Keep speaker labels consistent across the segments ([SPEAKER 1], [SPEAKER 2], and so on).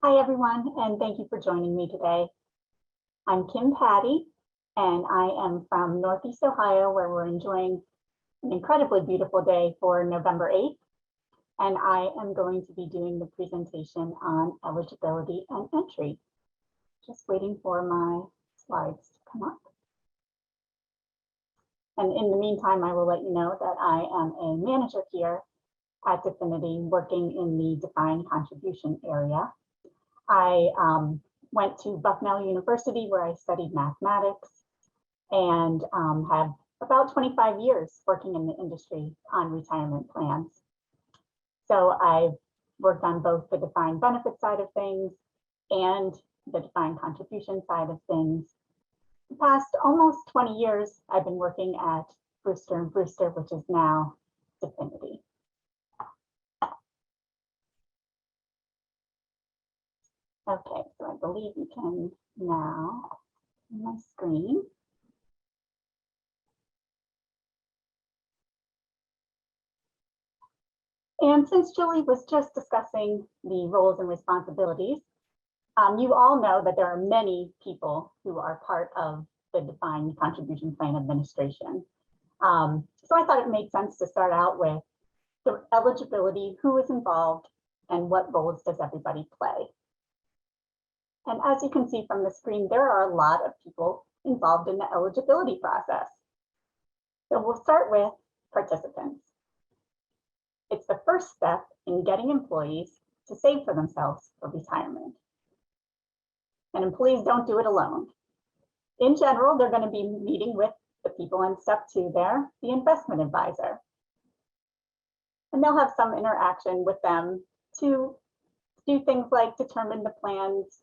[SPEAKER 1] Hi, everyone, and thank you for joining me today. I'm Kim Patty, and I am from Northeast Ohio, where we're enjoying an incredibly beautiful day for November 8th. And I am going to be doing the presentation on eligibility and entry. Just waiting for my slides to come up. And in the meantime, I will let you know that I am a manager here at Definity, working in the defined contribution area. I went to Bucknell University, where I studied mathematics, and have about 25 years working in the industry on retirement plans. So I've worked on both the defined benefit side of things and the defined contribution side of things. The past almost 20 years, I've been working at Brewster & Brewster, which is now Definity. Okay, so I believe you can now see my screen. And since Julie was just discussing the roles and responsibilities, you all know that there are many people who are part of the defined contribution plan administration. So I thought it made sense to start out with the eligibility, who is involved, and what roles does everybody play. And as you can see from the screen, there are a lot of people involved in the eligibility process. So we'll start with participants. It's the first step in getting employees to save for themselves for retirement. And employees don't do it alone. In general, they're going to be meeting with the people in step 2 there, the investment advisor. And they'll have some interaction with them to do things like determine the plans,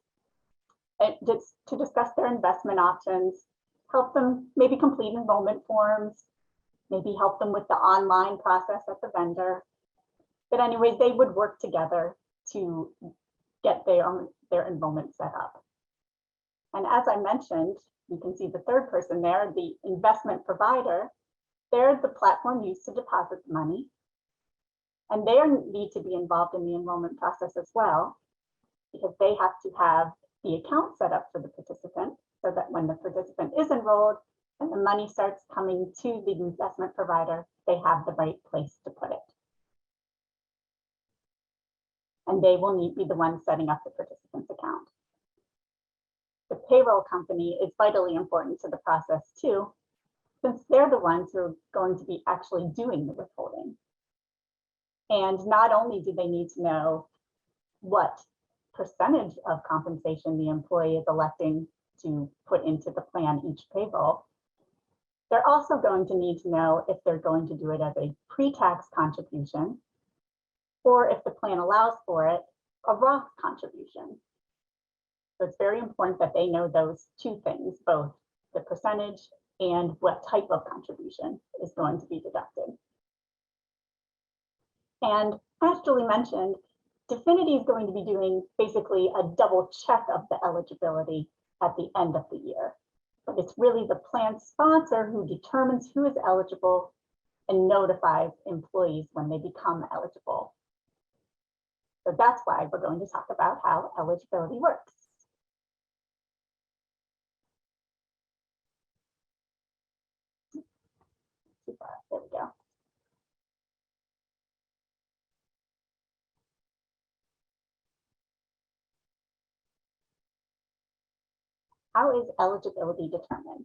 [SPEAKER 1] to discuss their investment options, help them maybe complete enrollment forms, maybe help them with the online process at the vendor. But anyways, they would work together to get their enrollment set up. And as I mentioned, you can see the third person there, the investment provider. They're the platform used to deposit the money. And they need to be involved in the enrollment process as well, because they have to have the account set up for the participant so that when the participant is enrolled and the money starts coming to the investment provider, they have the right place to put it. And they will be the ones setting up the participant's account. The payroll company is vitally important to the process too, since they're the ones who are going to be actually doing the withholding. And not only do they need to know what percentage of compensation the employee is electing to put into the plan each payroll, they're also going to need to know if they're going to do it as a pre-tax contribution, or if the plan allows for it, a Roth contribution. So it's very important that they know those two things, both the percentage and what type of contribution is going to be deducted. And as Julie mentioned, Definity is going to be doing basically a double check of the eligibility at the end of the year. But it's really the plan sponsor who determines who is eligible and notifies employees when they become eligible. So that's why we're going to talk about how eligibility works. There we go. How is eligibility determined?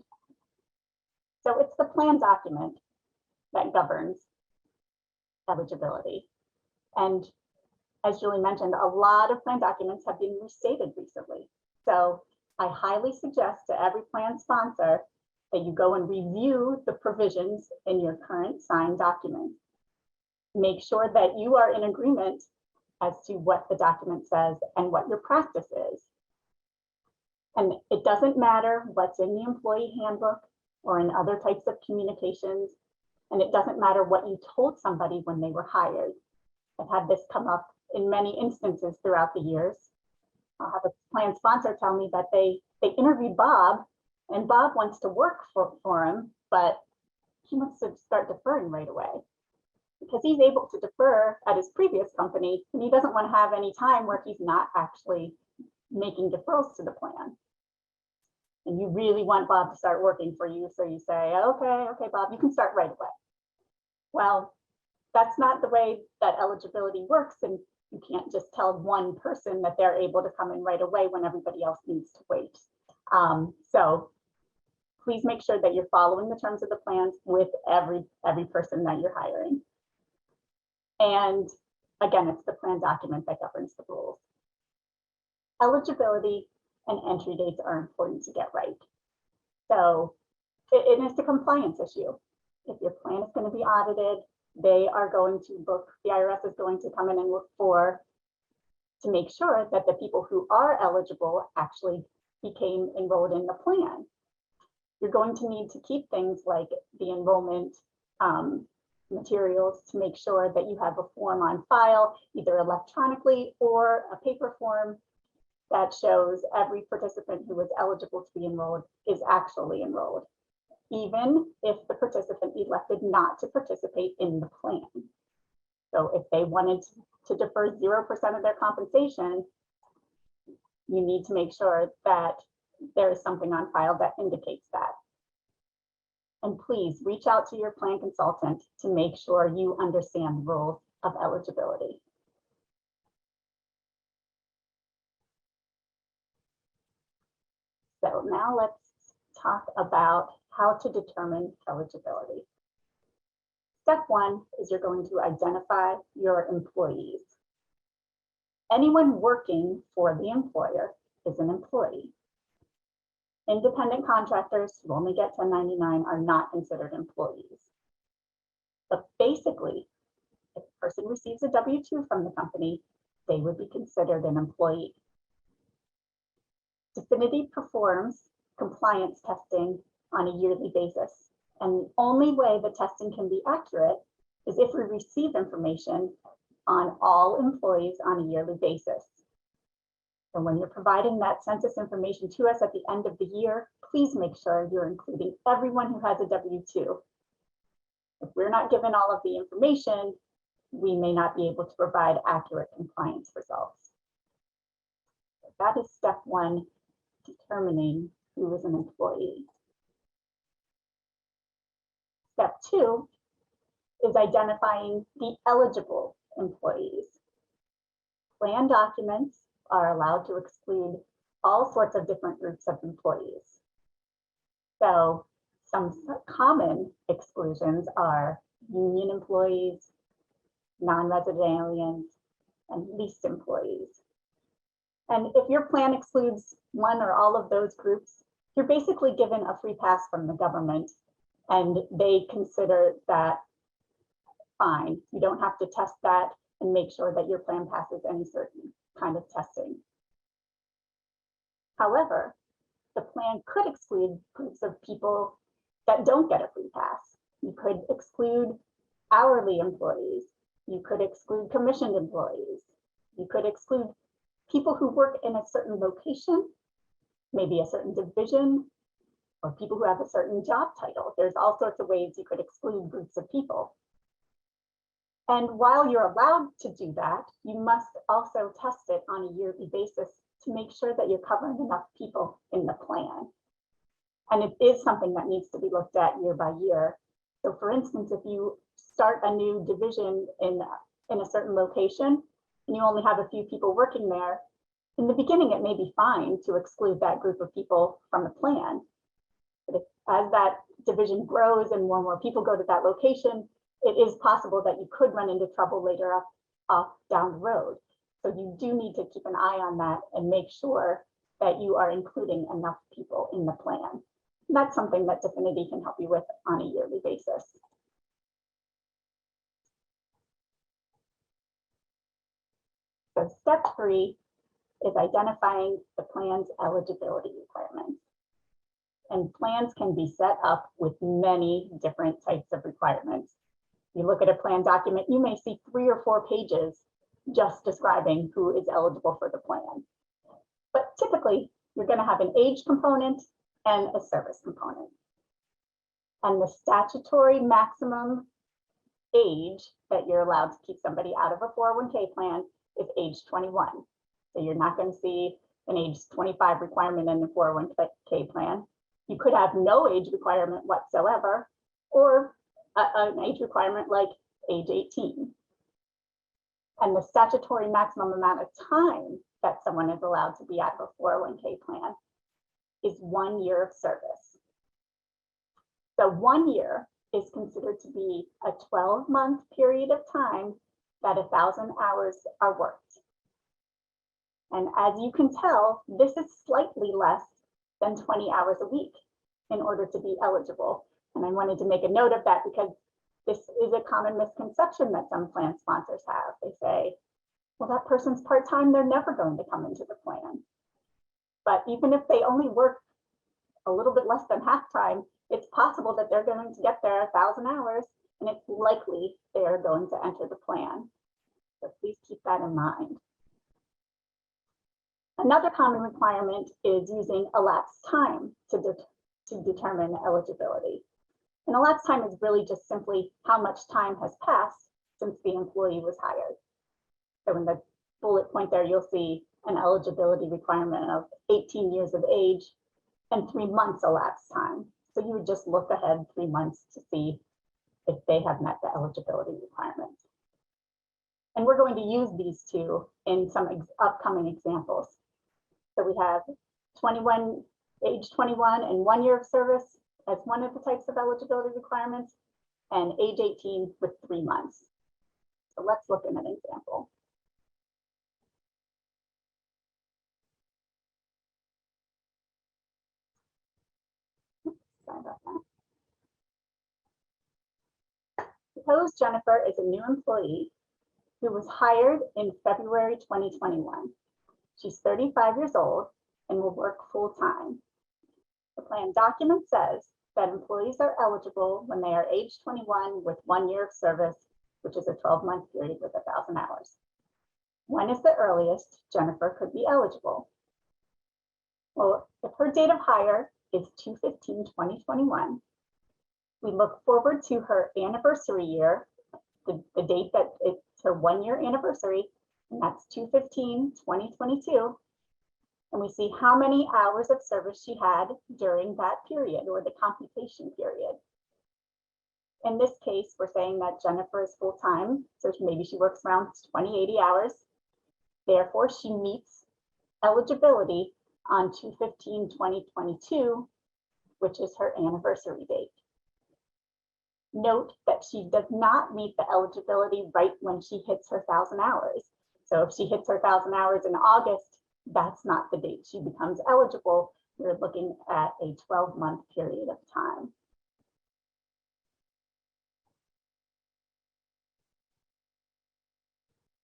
[SPEAKER 1] So it's the plan document that governs eligibility. And as Julie mentioned, a lot of plan documents have been restated recently. So I highly suggest to every plan sponsor that you go and review the provisions in your current signed document. Make sure that you are in agreement as to what the document says and what your practice is. And it doesn't matter what's in the employee handbook or in other types of communications. And it doesn't matter what you told somebody when they were hired. I've had this come up in many instances throughout the years. I'll have a plan sponsor tell me that they interviewed Bob, and Bob wants to work for him, but he wants to start deferring right away. because he's able to defer at his previous company, and he doesn't want to have any time where he's not actually making deferrals to the plan. And you really want Bob to start working for you, so you say, okay, Bob, you can start right away. Well, that's not the way that eligibility works, and you can't just tell one person that they're able to come in right away when everybody else needs to wait. So please make sure that you're following the terms of the plans with every person that you're hiring. And again, it's the plan document that governs the rules. Eligibility and entry dates are important to get right. So it is a compliance issue. If your plan is going to be audited, they are going to look, the IRS is going to come in and look to make sure that the people who are eligible actually became enrolled in the plan. You're going to need to keep things like the enrollment materials to make sure that you have a form on file, either electronically or a paper form that shows every participant who was eligible to be enrolled is actually enrolled, even if the participant elected not to participate in the plan. So if they wanted to defer 0% of their compensation, you need to make sure that there is something on file that indicates that. And please reach out to your plan consultant to make sure you understand the rules of eligibility. So now let's talk about how to determine eligibility. Step one is you're going to identify your employees. Anyone working for the employer is an employee. Independent contractors who only get 1099 are not considered employees. But basically, if a person receives a W-2 from the company, they would be considered an employee. Definity performs compliance testing on a yearly basis. And the only way the testing can be accurate is if we receive information on all employees on a yearly basis. And when you're providing that census information to us at the end of the year, please make sure you're including everyone who has a W-2. If we're not given all of the information, we may not be able to provide accurate compliance results. So that is step one, determining who is an employee. Step two is identifying the eligible employees. Plan documents are allowed to exclude all sorts of different groups of employees. So some common exclusions are union employees, non-resident aliens, and leased employees. And if your plan excludes one or all of those groups, you're basically given a free pass from the government, and they consider that fine. You don't have to test that and make sure that your plan passes any certain kind of testing. However, the plan could exclude groups of people that don't get a free pass. You could exclude hourly employees. You could exclude commissioned employees. You could exclude people who work in a certain location, maybe a certain division, or people who have a certain job title. There's all sorts of ways you could exclude groups of people. And while you're allowed to do that, you must also test it on a yearly basis to make sure that you're covering enough people in the plan. And it is something that needs to be looked at year by year. So for instance, if you start a new division in a certain location, and you only have a few people working there, in the beginning, it may be fine to exclude that group of people from the plan. But as that division grows and more people go to that location, it is possible that you could run into trouble later up down the road. So you do need to keep an eye on that and make sure that you are including enough people in the plan. And that's something that Definity can help you with on a yearly basis. So step three is identifying the plan's eligibility requirements. And plans can be set up with many different types of requirements. You look at a plan document, you may see 3 or 4 pages just describing who is eligible for the plan. But typically, you're going to have an age component and a service component. And the statutory maximum age that you're allowed to keep somebody out of a 401k plan is age 21. So you're not going to see an age 25 requirement in the 401k plan. You could have no age requirement whatsoever, or an age requirement like age 18. And the statutory maximum amount of time that someone is allowed to be out of a 401k plan is 1 year of service. So 1 year is considered to be a 12-month period of time that 1,000 hours are worked. And as you can tell, this is slightly less than 20 hours a week in order to be eligible. And I wanted to make a note of that because this is a common misconception that some plan sponsors have. They say, well, that person's part-time, they're never going to come into the plan. But even if they only work a little bit less than half-time, it's possible that they're going to get their 1,000 hours, and it's likely they are going to enter the plan. So please keep that in mind. Another common requirement is using elapsed time to determine eligibility. And elapsed time is really just simply how much time has passed since the employee was hired. So in the bullet point there, you'll see an eligibility requirement of 18 years of age and 3 months elapsed time. So you would just look ahead 3 months to see if they have met the eligibility requirements. And we're going to use these two in some upcoming examples. So we have age 21 and 1 year of service as one of the types of eligibility requirements, and age 18 with 3 months. So let's look at an example. Sorry about that. Suppose Jennifer is a new employee who was hired in February 2021. She's 35 years old and will work full-time. The plan document says that employees are eligible when they are age 21 with 1 year of service, which is a 12-month period with 1,000 hours. When is the earliest Jennifer could be eligible? Well, if her date of hire is 2/15/2021, we look forward to her anniversary year, the date that it's her 1 year anniversary, and that's 2/15/2022. And we see how many hours of service she had during that period, or the computation period. In this case, we're saying that Jennifer is full-time, so maybe she works around 20-80 hours. Therefore, she meets eligibility on 2/15/2022, which is her anniversary date. Note that she does not meet the eligibility right when she hits her 1,000 hours. So if she hits her 1,000 hours in August, that's not the date she becomes eligible. We're looking at a 12-month period of time.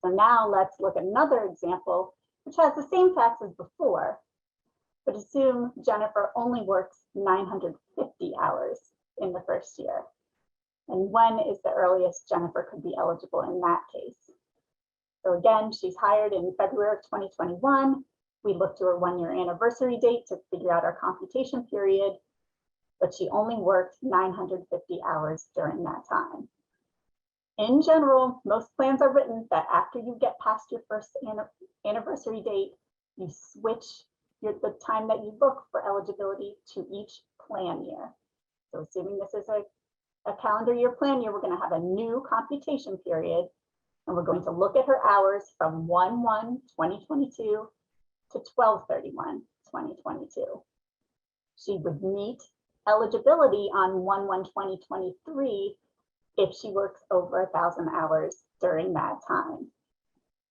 [SPEAKER 1] So now let's look at another example, which has the same facts as before, but assume Jennifer only works 950 hours in the first year. And when is the earliest Jennifer could be eligible in that case? So again, she's hired in February of 2021. We look to her 1 year anniversary date to figure out our computation period, but she only worked 950 hours during that time. In general, most plans are written that after you get past your first anniversary date, you switch the time that you book for eligibility to each plan year. So assuming this is a calendar year plan year, we're going to have a new computation period, and we're going to look at her hours from 1/1/2022 to 12/31/2022. She would meet eligibility on 1/1/2023 if she works over 1,000 hours during that time.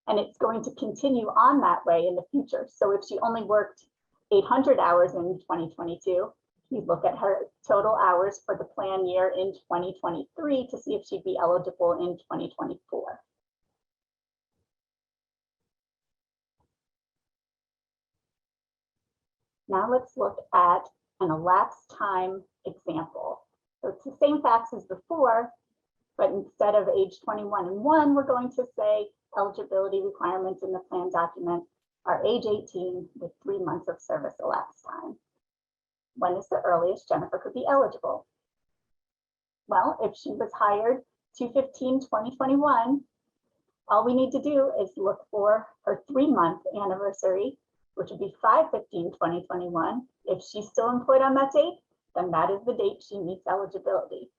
[SPEAKER 1] And it's going to continue on that way in the future. So if she only worked 800 hours in 2022, you look at her total hours for the plan year in 2023 to see if she'd be eligible in 2024. Now let's look at an elapsed time example. So it's the same facts as before, but instead of age 21 and 1, we're going to say eligibility requirements in the plan document are age 18 with 3 months of service elapsed time. When is the earliest Jennifer could be eligible? Well, if she was hired 2/15/2021, all we need to do is look for her 3-month anniversary, which would be 5/15/2021. If she's still employed on that date, then that is the date she meets eligibility.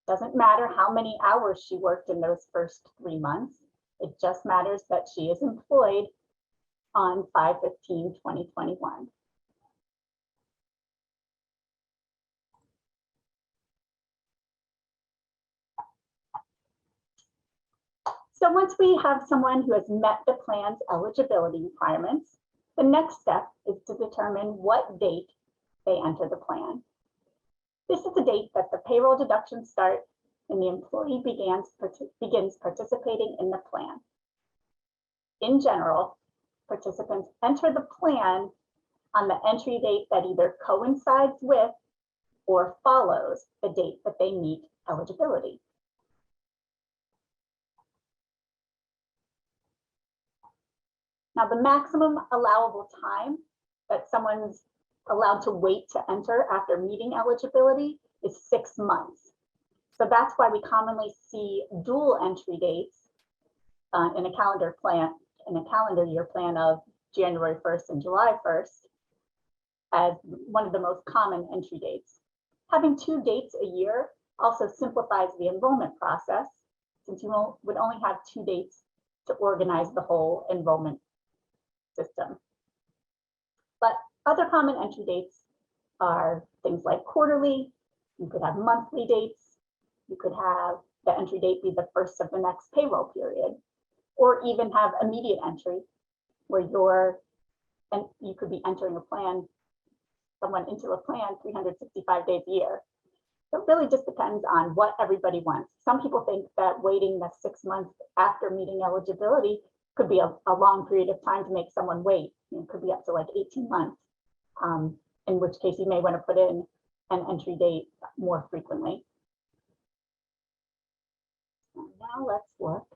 [SPEAKER 1] Doesn't matter how many hours she worked in those first 3 months. It just matters that she is employed on 5/15/2021. So once we have someone who has met the plan's eligibility requirements, the next step is to determine what date they enter the plan. This is the date that the payroll deductions start and the employee begins participating in the plan. In general, participants enter the plan on the entry date that either coincides with or follows the date that they meet eligibility. Now, the maximum allowable time that someone's allowed to wait to enter after meeting eligibility is 6 months. So that's why we commonly see dual entry dates in a calendar year plan of January 1st and July 1st as one of the most common entry dates. Having 2 dates a year also simplifies the enrollment process, since you would only have 2 dates to organize the whole enrollment system. But other common entry dates are things like quarterly. You could have monthly dates. You could have the entry date be the first of the next payroll period, or even have immediate entry where you could be entering someone into a plan 365 days a year. So it really just depends on what everybody wants. Some people think that waiting the 6 months after meeting eligibility could be a long period of time to make someone wait. It could be up to like 18 months, in which case you may want to put in an entry date more frequently. And now let's look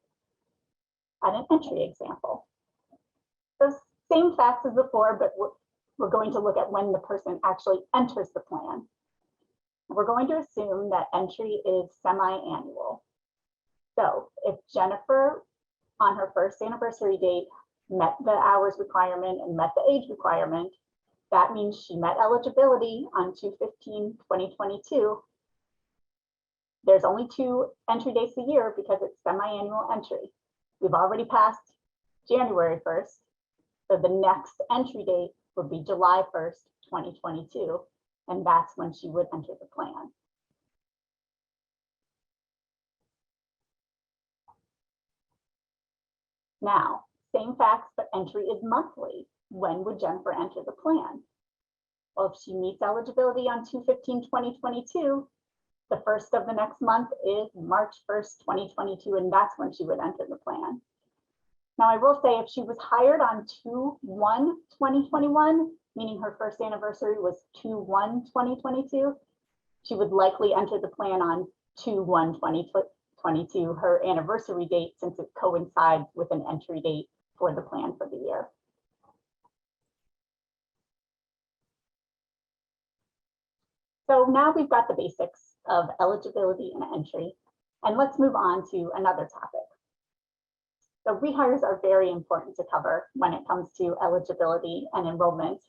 [SPEAKER 1] at an entry example. The same facts as before, but we're going to look at when the person actually enters the plan. We're going to assume that entry is semi-annual. So if Jennifer on her first anniversary date met the hours requirement and met the age requirement, that means she met eligibility on 2/15/2022. There's only 2 entry dates a year because it's semi-annual entry. We've already passed January 1st, so the next entry date would be July 1st, 2022, and that's when she would enter the plan. Now, same facts, but entry is monthly. When would Jennifer enter the plan? Well, if she meets eligibility on 2/15/2022, the first of the next month is March 1st, 2022, and that's when she would enter the plan. Now, I will say if she was hired on 2/1/2021, meaning her first anniversary was 2/1/2022, she would likely enter the plan on 2/1/2022, her anniversary date, since it coincides with an entry date for the plan for the year. So now we've got the basics of eligibility and entry, and let's move on to another topic. So rehires are very important to cover when it comes to eligibility and enrollment.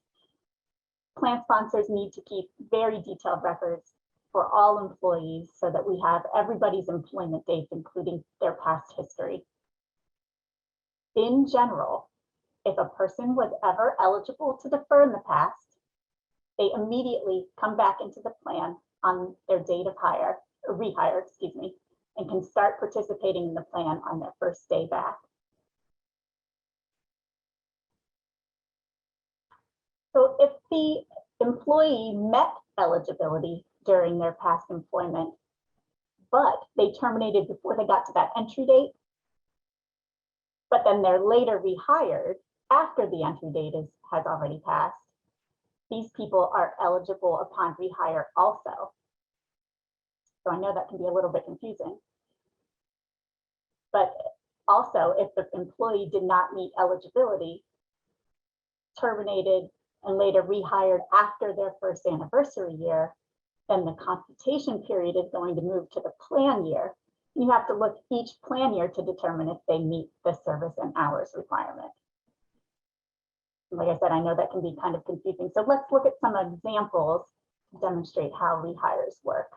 [SPEAKER 1] Plan sponsors need to keep very detailed records for all employees so that we have everybody's employment dates, including their past history. In general, if a person was ever eligible to defer in the past, they immediately come back into the plan on their date of rehire, and can start participating in the plan on their first day back. So if the employee met eligibility during their past employment, but they terminated before they got to that entry date, but then they're later rehired after the entry date has already passed, these people are eligible upon rehire also. So I know that can be a little bit confusing. But also, if the employee did not meet eligibility, terminated, and later rehired after their first anniversary year, then the computation period is going to move to the plan year. You have to look each plan year to determine if they meet the service and hours requirement. Like I said, I know that can be kind of confusing. So let's look at some examples to demonstrate how rehires work.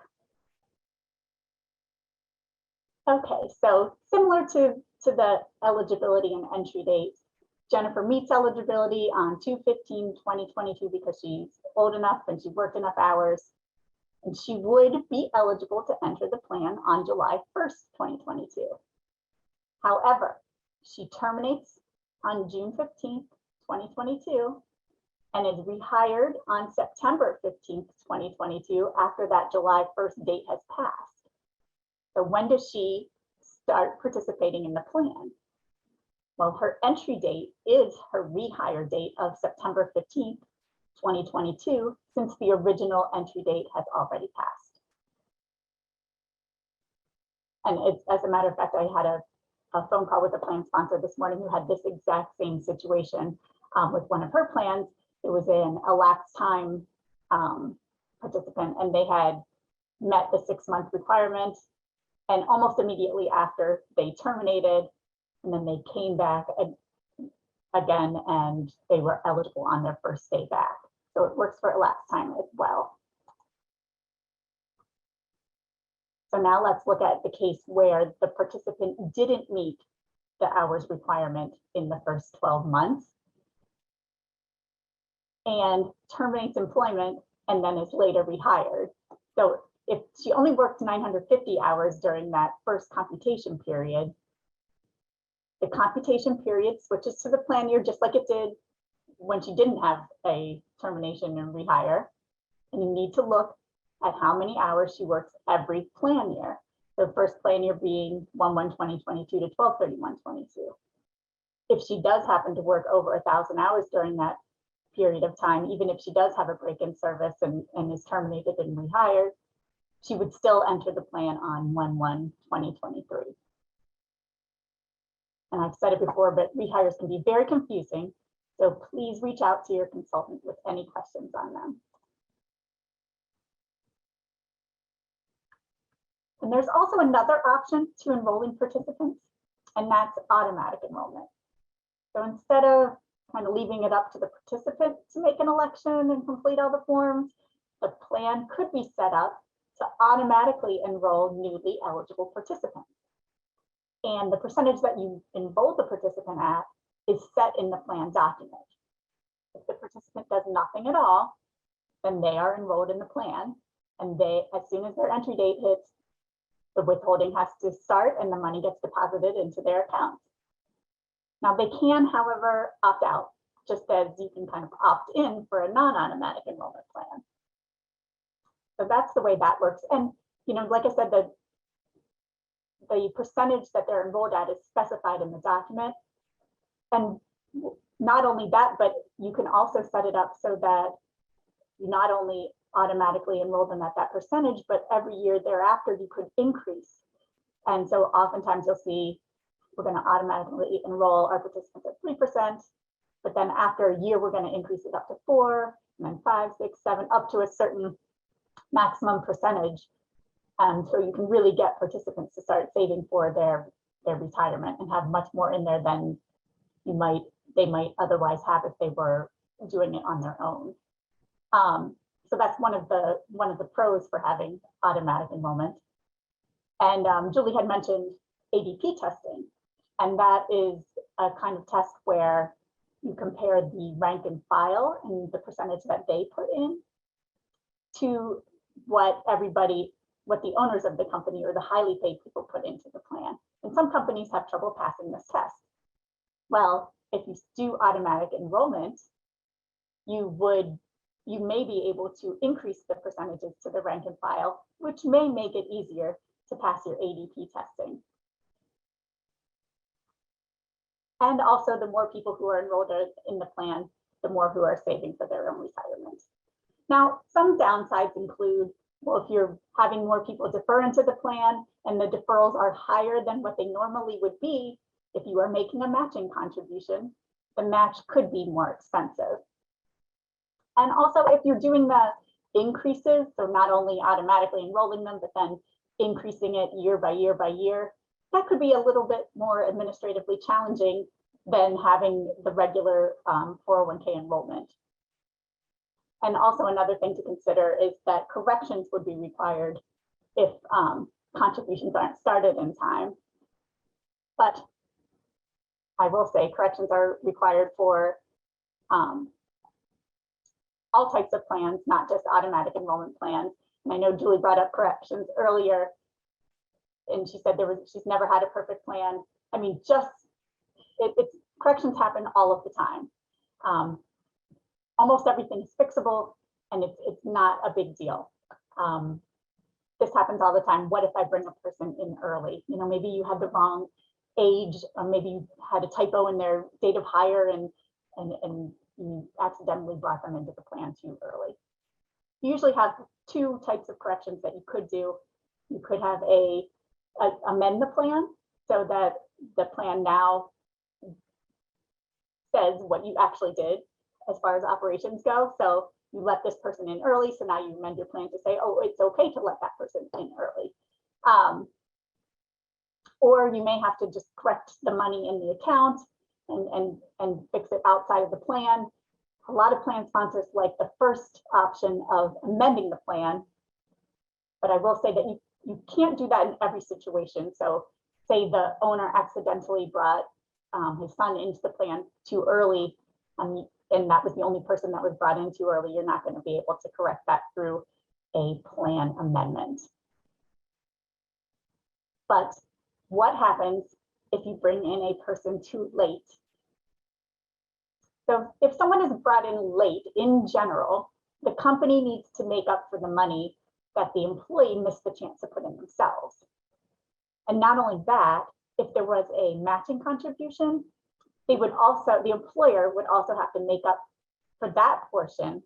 [SPEAKER 1] Okay, so similar to the eligibility and entry dates, Jennifer meets eligibility on 2/15/2022 because she's old enough and she worked enough hours, and she would be eligible to enter the plan on July 1st, 2022. However, she terminates on June 15th, 2022, and is rehired on September 15th, 2022, after that July 1st date has passed. So when does she start participating in the plan? Well, her entry date is her rehire date of September 15th, 2022, since the original entry date has already passed. And as a matter of fact, I had a phone call with a plan sponsor this morning who had this exact same situation with one of her plans. It was an elapsed time participant, and they had met the 6-month requirement, and almost immediately after they terminated, and then they came back again and they were eligible on their first day back. So it works for elapsed time as well. So now let's look at the case where the participant didn't meet the hours requirement in the first 12 months and terminates employment and then is later rehired. So if she only worked 950 hours during that first computation period, the computation period switches to the plan year just like it did when she didn't have a termination and rehire. And you need to look at how many hours she works every plan year. So first plan year being 1/1/2022 to 12/31/22. If she does happen to work over 1,000 hours during that period of time, even if she does have a break in service and is terminated and rehired, she would still enter the plan on 1/1/2023. And I've said it before, but rehires can be very confusing. So please reach out to your consultant with any questions on them. And there's also another option to enrolling participants, and that's automatic enrollment. So instead of kind of leaving it up to the participant to make an election and complete all the forms, the plan could be set up to automatically enroll newly eligible participants. And the percentage that you enroll the participant at is set in the plan document. If the participant does nothing at all, then they are enrolled in the plan, and as soon as their entry date hits, the withholding has to start and the money gets deposited into their account. Now they can, however, opt out, just as you can kind of opt in for a non-automatic enrollment plan. So that's the way that works. And like I said, the percentage that they're enrolled at is specified in the document. And not only that, but you can also set it up so that you not only automatically enroll them at that percentage, but every year thereafter you could increase. And so oftentimes you'll see we're going to automatically enroll our participants at 3%, but then after a year we're going to increase it up to 4, and then 5, 6, 7, up to a certain maximum percentage. So you can really get participants to start saving for their retirement and have much more in there than they might otherwise have if they were doing it on their own. So that's one of the pros for having automatic enrollment. And Julie had mentioned ADP testing, and that is a kind of test where you compare the rank and file and the percentage that they put in to what the owners of the company or the highly paid people put into the plan. And some companies have trouble passing this test. Well, if you do automatic enrollment, you may be able to increase the percentages to the rank and file, which may make it easier to pass your ADP testing. And also, the more people who are enrolled in the plan, the more who are saving for their own retirement. Now, some downsides include, well, if you're having more people defer into the plan and the deferrals are higher than what they normally would be, if you are making a matching contribution, the match could be more expensive. And also, if you're doing increases, so not only automatically enrolling them, but then increasing it year by year by year, that could be a little bit more administratively challenging than having the regular 401k enrollment. And also another thing to consider is that corrections would be required if contributions aren't started in time. But I will say corrections are required for all types of plans, not just automatic enrollment plans. And I know Julie brought up corrections earlier, and she said she's never had a perfect plan. I mean, it's corrections happen all of the time. Almost everything is fixable, and it's not a big deal. This happens all the time. What if I bring a person in early? You know, maybe you had the wrong age, or maybe you had a typo in their date of hire, and you accidentally brought them into the plan too early. You usually have two types of corrections that you could do. You could have amend the plan so that the plan now says what you actually did as far as operations go. So you let this person in early, so now you amend your plan to say, oh, it's okay to let that person in early. Or you may have to just correct the money in the account and fix it outside of the plan. A lot of plan sponsors like the first option of amending the plan, but I will say that you can't do that in every situation. So say the owner accidentally brought his son into the plan too early, and that was the only person that was brought in too early, you're not going to be able to correct that through a plan amendment. But what happens if you bring in a person too late? So if someone is brought in late, in general, the company needs to make up for the money that the employee missed the chance to put in themselves. And not only that, if there was a matching contribution, the employer would also have to make up for that portion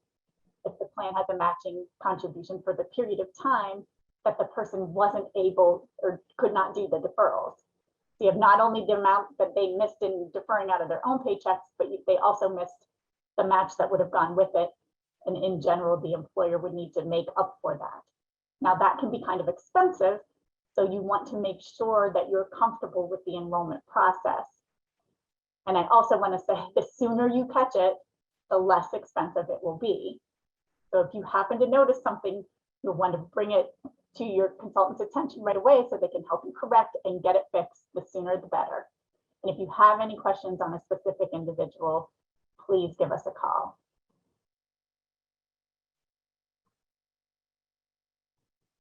[SPEAKER 1] if the plan has a matching contribution for the period of time that the person wasn't able or could not do the deferrals. So you have not only the amount that they missed in deferring out of their own paychecks, but they also missed the match that would have gone with it. And in general, the employer would need to make up for that. Now that can be kind of expensive, so you want to make sure that you're comfortable with the enrollment process. And I also want to say, the sooner you catch it, the less expensive it will be. So if you happen to notice something, you'll want to bring it to your consultant's attention right away so they can help you correct and get it fixed. The sooner the better. And if you have any questions on a specific individual, please give us a call.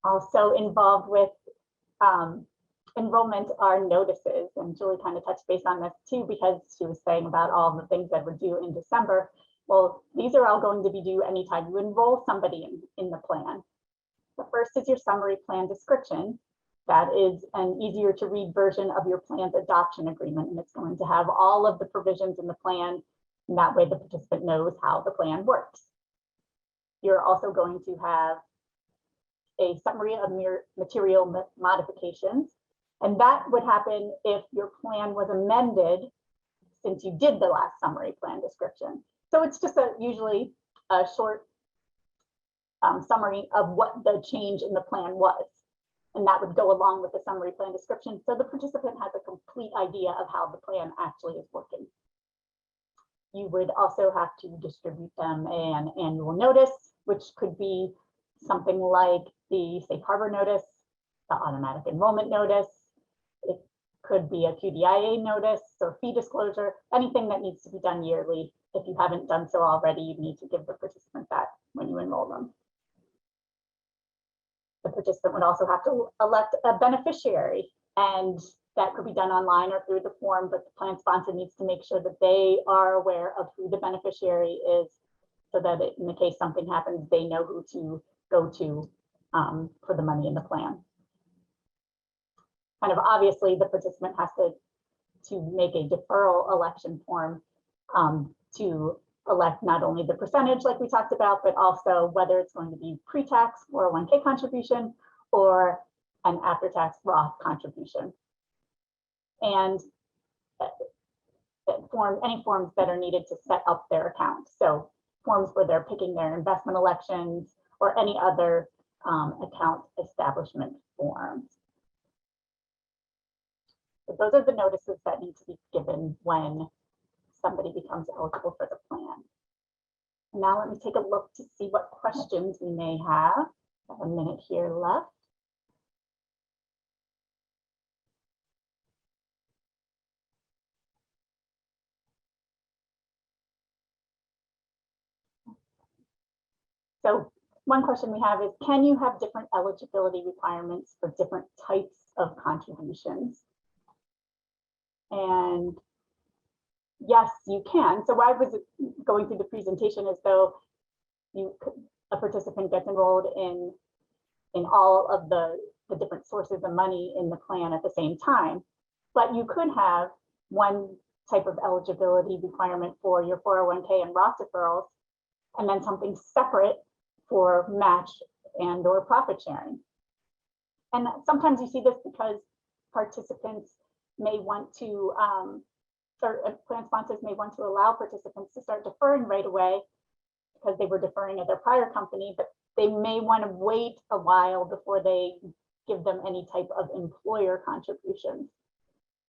[SPEAKER 1] Also involved with enrollment are notices, and Julie kind of touched base on this too, because she was saying about all the things that were due in December. Well, these are all going to be due anytime you enroll somebody in the plan. The first is your summary plan description. That is an easier to read version of your plan's adoption agreement, and it's going to have all of the provisions in the plan, and that way the participant knows how the plan works. You're also going to have a summary of material modifications, and that would happen if your plan was amended since you did the last summary plan description. So it's just usually a short summary of what the change in the plan was. And that would go along with the summary plan description, so the participant has a complete idea of how the plan actually is working. You would also have to distribute them an annual notice, which could be something like the safe harbor notice, the automatic enrollment notice. It could be a QDIA notice or fee disclosure, anything that needs to be done yearly. If you haven't done so already, you need to give the participant that when you enroll them. The participant would also have to elect a beneficiary, and that could be done online or through the form, but the plan sponsor needs to make sure that they are aware of who the beneficiary is, so that in the case something happens, they know who to go to for the money in the plan. Kind of obviously, the participant has to make a deferral election form to elect not only the percentage like we talked about, but also whether it's going to be pre-tax 401k contribution or an after-tax Roth contribution. And any forms that are needed to set up their account. So forms where they're picking their investment elections, or any other account establishment forms. So those are the notices that need to be given when somebody becomes eligible for the plan. Now let me take a look to see what questions we may have. I have a minute here left. So one question we have is, can you have different eligibility requirements for different types of contributions? And yes, you can. So I was going through the presentation as though a participant gets enrolled in all of the different sources of money in the plan at the same time. But you could have one type of eligibility requirement for your 401k and Roth deferrals, and then something separate for match and or profit sharing. And sometimes you see this because participants may want to, or plan sponsors may want to allow participants to start deferring right away because they were deferring at their prior company, but they may want to wait a while before they give them any type of employer contributions.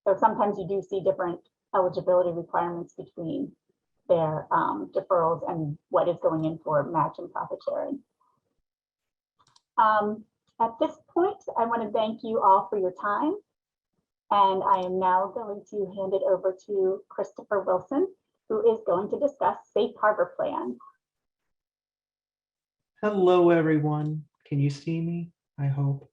[SPEAKER 1] So sometimes you do see different eligibility requirements between their deferrals and what is going in for match and profit sharing. At this point, I want to thank you all for your time. And I am now going to hand it over to Christopher Wilson, who is going to discuss Safe Harbor Plan.
[SPEAKER 2] Hello, everyone. Can you see me? I hope.